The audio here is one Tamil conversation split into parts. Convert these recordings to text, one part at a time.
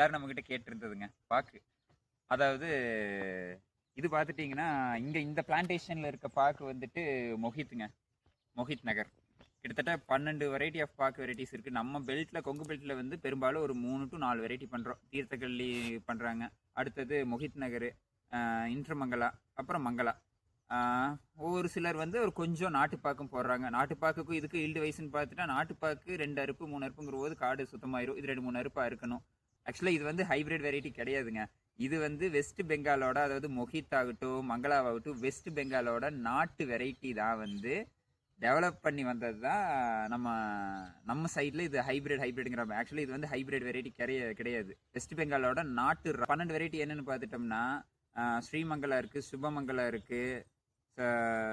எல்லாரும் நம்மகிட்ட கேட்டிருந்ததுங்க பாக்கு. அதாவது இது பார்த்துட்டிங்கன்னா இங்கே இந்த பிளான்டேஷனில் இருக்க பாக்கு வந்துட்டு மொஹித்துங்க, மொஹித் நகர். கிட்டத்தட்ட 12 வெரைட்டி ஆஃப் பாக்கு வெரைட்டிஸ் இருக்குது. நம்ம பெல்ட்டில், கொங்கு பெல்ட்டில் வந்து பெரும்பாலும் ஒரு 3 to 4 வெரைட்டி பண்ணுறோம். தீர்த்தக்கல்லி பண்ணுறாங்க, அடுத்தது மொஹித் நகர், இன்ட்ரமங்கலா, அப்புறம் மங்களா. ஒவ்வொரு சிலர் வந்து ஒரு கொஞ்சம் நாட்டுப்பாக்கும் போடுறாங்க. நாட்டுப்பாக்குக்கும் இதுக்கு ஈல்டு வயசுன்னு பார்த்துட்டா நாட்டுப்பாக்கு 2 அறுப்பு 3 அறுப்புங்கிற போது காடு சுத்தமாயிரும். இது 2 3 அறுப்பாக இருக்கணும். ஆக்சுவலாக இது வந்து ஹைப்ரிட் வெரைட்டி கிடையாதுங்க. இது வந்து வெஸ்ட் பெங்காலோட, அதாவது மொஹித் ஆகட்டும் மங்களாவாகட்டும், வெஸ்ட் பெங்காலோட நாட்டு வெரைட்டி தான் வந்து டெவலப் பண்ணி வந்தது தான். நம்ம சைடில் இது ஹைப்ரிடுங்கிற. ஆக்சுவலி இது வந்து ஹைப்ரிட் வெரைட்டி கிடையாது. வெஸ்ட் பெங்காலோட நாட்டு 12 வெரைட்டி என்னன்னு பார்த்துட்டோம்னா ஸ்ரீமங்கலா இருக்குது, சுபமங்கலா இருக்குது,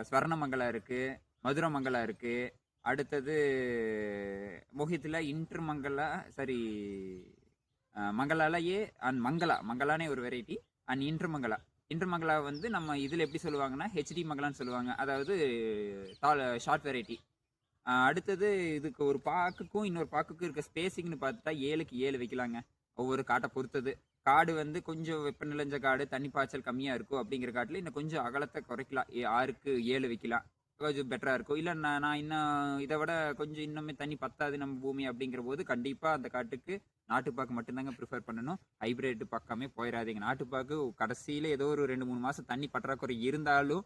ஸ்வர்ணமங்கலா இருக்குது, மதுரமங்கலா இருக்குது. அடுத்தது மொஹித்தில் இன்டர்மங்கலா, சாரி மங்களாலேயே அண்ட் மங்களானே ஒரு வெரைட்டி, அண்ட் இன்டர்மங்கலா வந்து நம்ம இதில் எப்படி சொல்லுவாங்கன்னா ஹெச்டி மங்களான்னு சொல்லுவாங்க, அதாவது ஷார்ட் வெரைட்டி. அடுத்தது இதுக்கு ஒரு பாக்குக்கும் இன்னொரு பாக்குக்கும் இருக்க ஸ்பேசிங்னு பார்த்துட்டா 7க்கு 7 வைக்கலாங்க, ஒவ்வொரு காட்டை பொறுத்தது. காடு வந்து கொஞ்சம் வெப்பநிலைஞ்ச காடு, தண்ணி பாய்ச்சல் கம்மியாக இருக்கும் அப்படிங்கிற காட்டில் இன்னும் கொஞ்சம் அகலத்தை குறைக்கலாம், 6க்கு 7 வைக்கலாம், கொஞ்சம் பெட்டராக இருக்கும். இல்லை நான் இன்னும் இதை விட கொஞ்சம் இன்னுமே தண்ணி பத்தாது நம்ம பூமி அப்படிங்கிற போது கண்டிப்பாக அந்த காட்டுக்கு நாட்டுப்பாக்கு மட்டும்தாங்க ப்ரிஃபர் பண்ணணும். ஹைப்ரிட் பக்கமே போயிடாதீங்க. நாட்டுப்பாக்கு கடைசியில் ஏதோ ஒரு 2 3 மாதம் தண்ணி பற்றாக்குறை இருந்தாலும்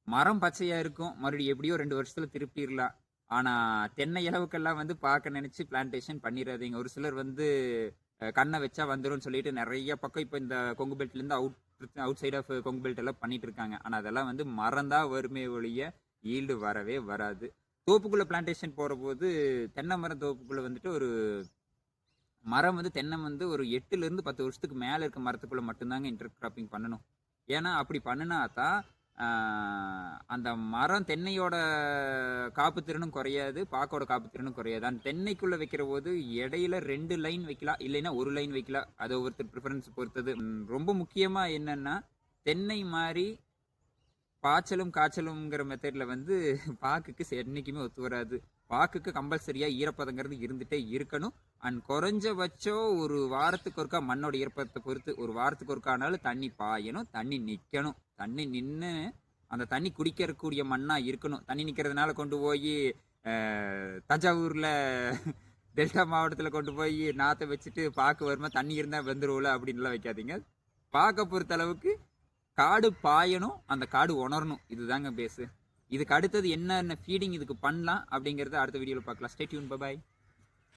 மரம் பச்சையாக இருக்கும், மறுபடியும் எப்படியோ 2 வருஷத்தில் திருப்பிடலாம். ஆனால் தென்னை இலவுக்கெல்லாம் வந்து பார்க்க நினச்சி பிளான்டேஷன் பண்ணிடாதீங்க. ஒரு சிலர் வந்து கண்ணை வச்சா வந்துடும் சொல்லிட்டு நிறைய பக்கம் இப்போ இந்த கொங்கு பெல்ட்லேருந்து outside of Kongu belt எல்லாம் பண்ணிட்டு இருக்காங்க. ஆனால் அதெல்லாம் வந்து மரம் தான் வருமே ஒழிய ஈல்டு வரவே வராது. தோப்புக்குள்ளே பிளான்டேஷன் போகிற போது தென்னை மரம் தோப்புக்குள்ளே வந்துட்டு ஒரு மரம் வந்து தென்னை வந்து ஒரு 8லேருந்து 10 வருஷத்துக்கு மேலே இருக்க மரத்துக்குள்ளே மட்டும்தாங்க இன்டர் கிராப்பிங் பண்ணணும். ஏன்னா அப்படி பண்ணினா தான் அந்த மரம் தென்னையோட காப்பு திறனும் குறையாது, பாக்கோட காப்பு திறனும் குறையாது. அந்த தென்னைக்குள்ளே வைக்கிற போது இடையில 2 லைன் வைக்கலாம், இல்லைன்னா 1 லைன் வைக்கலாம், அது ஒவ்வொருத்தர் ப்ரிஃபரன்ஸ் பொறுத்தது. ரொம்ப முக்கியமாக என்னென்னா தென்னை மாதிரி பாய்ச்சலும் காய்ச்சலுங்கிற மெத்தடில் வந்து பாக்குக்கு என்றைக்குமே ஒத்து வராது. பாக்குக்கு கம்பல்சரியாக ஈரப்பதங்கிறது இருந்துகிட்டே இருக்கணும். அண்ட் குறைஞ்சபட்சம் ஒரு வாரத்துக்கு ஒருக்கா மண்ணோட ஈரப்பதத்தை பொறுத்து ஒரு வாரத்துக்கு ஒருக்கானாலும் தண்ணி பாயணும், தண்ணி நிற்கணும். தண்ணி நின்று அந்த தண்ணி குடிக்கக்கூடிய மண்ணாக இருக்கணும். தண்ணி நிற்கிறதுனால கொண்டு போய் தஞ்சாவூரில் டெல்டா மாவட்டத்தில் கொண்டு போய் நாற்றை வச்சுட்டு பாக்கு வருமா தண்ணி இருந்தால் வந்துருவோல அப்படின்லாம் வைக்காதீங்க. பாக்க பொறுத்த அளவுக்கு காடு பாயணும், அந்த காடு உணரணும், இதுதாங்க பேஸு. இதுக்கு அடுத்தது என்னென்ன ஃபீடிங் இதுக்கு பண்ணலாம் அப்படிங்கிறத அடுத்த வீடியோவில் பார்க்கலாம். Stay tune, bye bye.